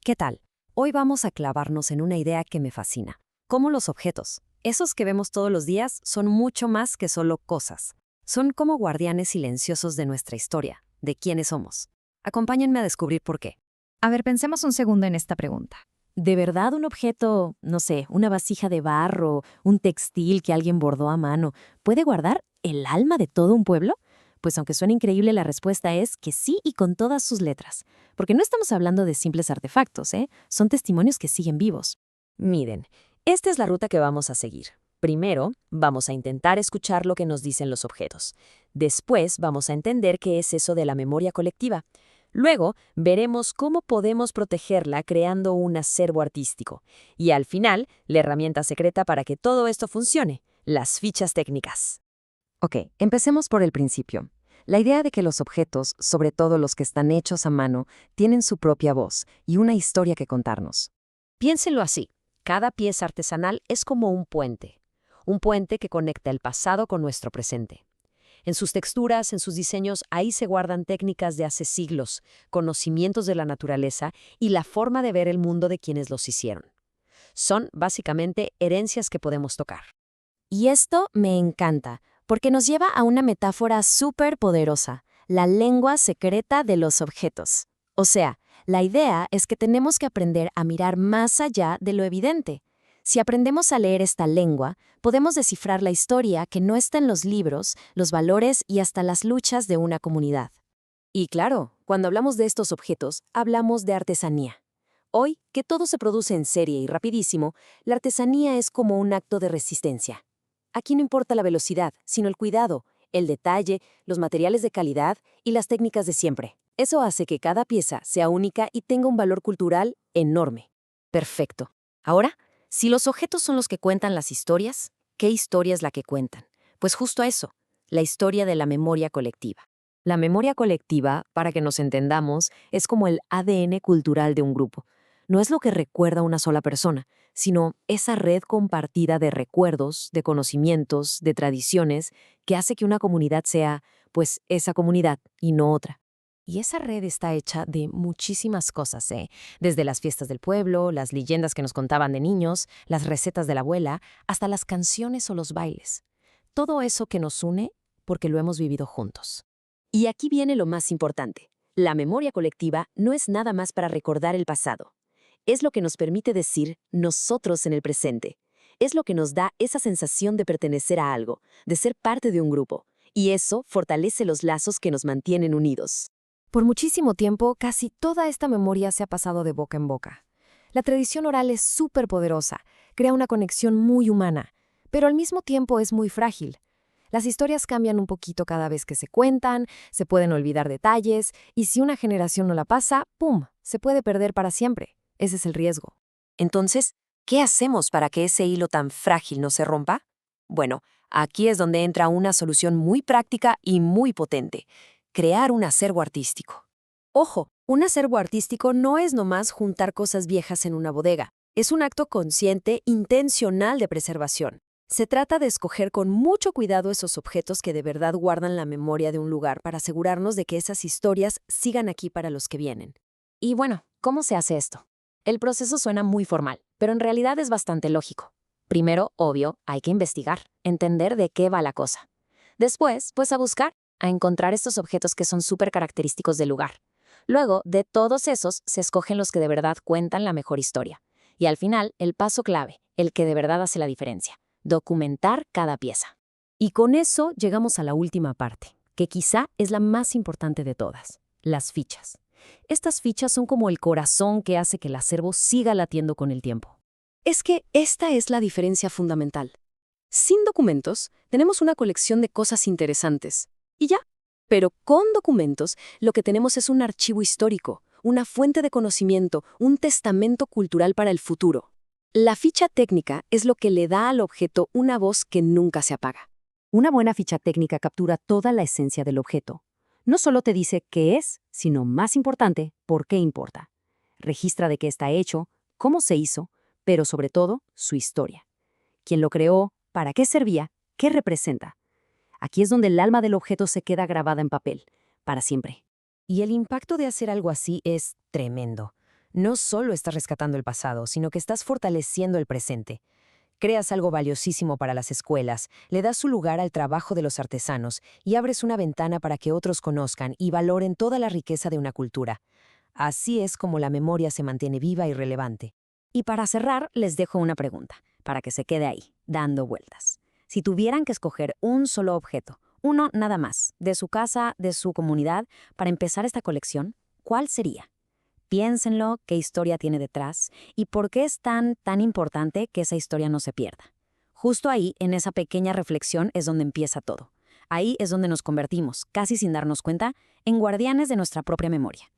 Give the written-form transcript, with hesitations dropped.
¿Qué tal? Hoy vamos a clavarnos en una idea que me fascina. Cómo los objetos, esos que vemos todos los días, son mucho más que solo cosas. Son como guardianes silenciosos de nuestra historia, de quiénes somos. Acompáñenme a descubrir por qué. A ver, pensemos un segundo en esta pregunta. ¿De verdad un objeto, no sé, una vasija de barro, un textil que alguien bordó a mano, puede guardar el alma de todo un pueblo? Pues aunque suene increíble, la respuesta es que sí y con todas sus letras. Porque no estamos hablando de simples artefactos, ¿eh? Son testimonios que siguen vivos. Miren, esta es la ruta que vamos a seguir. Primero, vamos a intentar escuchar lo que nos dicen los objetos. Después, vamos a entender qué es eso de la memoria colectiva. Luego, veremos cómo podemos protegerla creando un acervo artístico. Y al final, la herramienta secreta para que todo esto funcione, las fichas técnicas. Ok, empecemos por el principio. La idea de que los objetos, sobre todo los que están hechos a mano, tienen su propia voz y una historia que contarnos. Piénsenlo así. Cada pieza artesanal es como un puente que conecta el pasado con nuestro presente. En sus texturas, en sus diseños, ahí se guardan técnicas de hace siglos, conocimientos de la naturaleza y la forma de ver el mundo de quienes los hicieron. Son, básicamente, herencias que podemos tocar. Y esto me encanta, porque nos lleva a una metáfora súper poderosa, la lengua secreta de los objetos. O sea, la idea es que tenemos que aprender a mirar más allá de lo evidente. Si aprendemos a leer esta lengua, podemos descifrar la historia que no está en los libros, los valores y hasta las luchas de una comunidad. Y claro, cuando hablamos de estos objetos, hablamos de artesanía. Hoy, que todo se produce en serie y rapidísimo, la artesanía es como un acto de resistencia. Aquí no importa la velocidad, sino el cuidado, el detalle, los materiales de calidad y las técnicas de siempre. Eso hace que cada pieza sea única y tenga un valor cultural enorme. Perfecto. Ahora, si los objetos son los que cuentan las historias, ¿qué historia es la que cuentan? Pues justo eso, la historia de la memoria colectiva. La memoria colectiva, para que nos entendamos, es como el ADN cultural de un grupo. No es lo que recuerda una sola persona, sino esa red compartida de recuerdos, de conocimientos, de tradiciones, que hace que una comunidad sea, pues, esa comunidad y no otra. Y esa red está hecha de muchísimas cosas, ¿eh? Desde las fiestas del pueblo, las leyendas que nos contaban de niños, las recetas de la abuela, hasta las canciones o los bailes. Todo eso que nos une porque lo hemos vivido juntos. Y aquí viene lo más importante. La memoria colectiva no es nada más para recordar el pasado. Es lo que nos permite decir nosotros en el presente. Es lo que nos da esa sensación de pertenecer a algo, de ser parte de un grupo. Y eso fortalece los lazos que nos mantienen unidos. Por muchísimo tiempo, casi toda esta memoria se ha pasado de boca en boca. La tradición oral es súper poderosa, crea una conexión muy humana, pero al mismo tiempo es muy frágil. Las historias cambian un poquito cada vez que se cuentan, se pueden olvidar detalles, y si una generación no la pasa, ¡pum!, se puede perder para siempre. Ese es el riesgo. Entonces, ¿qué hacemos para que ese hilo tan frágil no se rompa? Bueno, aquí es donde entra una solución muy práctica y muy potente: crear un acervo artístico. Ojo, un acervo artístico no es nomás juntar cosas viejas en una bodega. Es un acto consciente, intencional de preservación. Se trata de escoger con mucho cuidado esos objetos que de verdad guardan la memoria de un lugar para asegurarnos de que esas historias sigan aquí para los que vienen. Y bueno, ¿cómo se hace esto? El proceso suena muy formal, pero en realidad es bastante lógico. Primero, obvio, hay que investigar, entender de qué va la cosa. Después, pues a buscar, a encontrar estos objetos que son súper característicos del lugar. Luego, de todos esos, se escogen los que de verdad cuentan la mejor historia. Y al final, el paso clave, el que de verdad hace la diferencia: documentar cada pieza. Y con eso llegamos a la última parte, que quizá es la más importante de todas: las fichas. Estas fichas son como el corazón que hace que el acervo siga latiendo con el tiempo. Es que esta es la diferencia fundamental. Sin documentos, tenemos una colección de cosas interesantes. Y ya. Pero con documentos, lo que tenemos es un archivo histórico, una fuente de conocimiento, un testamento cultural para el futuro. La ficha técnica es lo que le da al objeto una voz que nunca se apaga. Una buena ficha técnica captura toda la esencia del objeto. No solo te dice qué es, sino, más importante, por qué importa. Registra de qué está hecho, cómo se hizo, pero sobre todo, su historia. ¿Quién lo creó? ¿Para qué servía? ¿Qué representa? Aquí es donde el alma del objeto se queda grabada en papel, para siempre. Y el impacto de hacer algo así es tremendo. No solo estás rescatando el pasado, sino que estás fortaleciendo el presente. Creas algo valiosísimo para las escuelas, le das su lugar al trabajo de los artesanos y abres una ventana para que otros conozcan y valoren toda la riqueza de una cultura. Así es como la memoria se mantiene viva y relevante. Y para cerrar, les dejo una pregunta, para que se quede ahí, dando vueltas. Si tuvieran que escoger un solo objeto, uno nada más, de su casa, de su comunidad, para empezar esta colección, ¿cuál sería? Piénsenlo, qué historia tiene detrás y por qué es tan importante que esa historia no se pierda. Justo ahí, en esa pequeña reflexión, es donde empieza todo. Ahí es donde nos convertimos, casi sin darnos cuenta, en guardianes de nuestra propia memoria.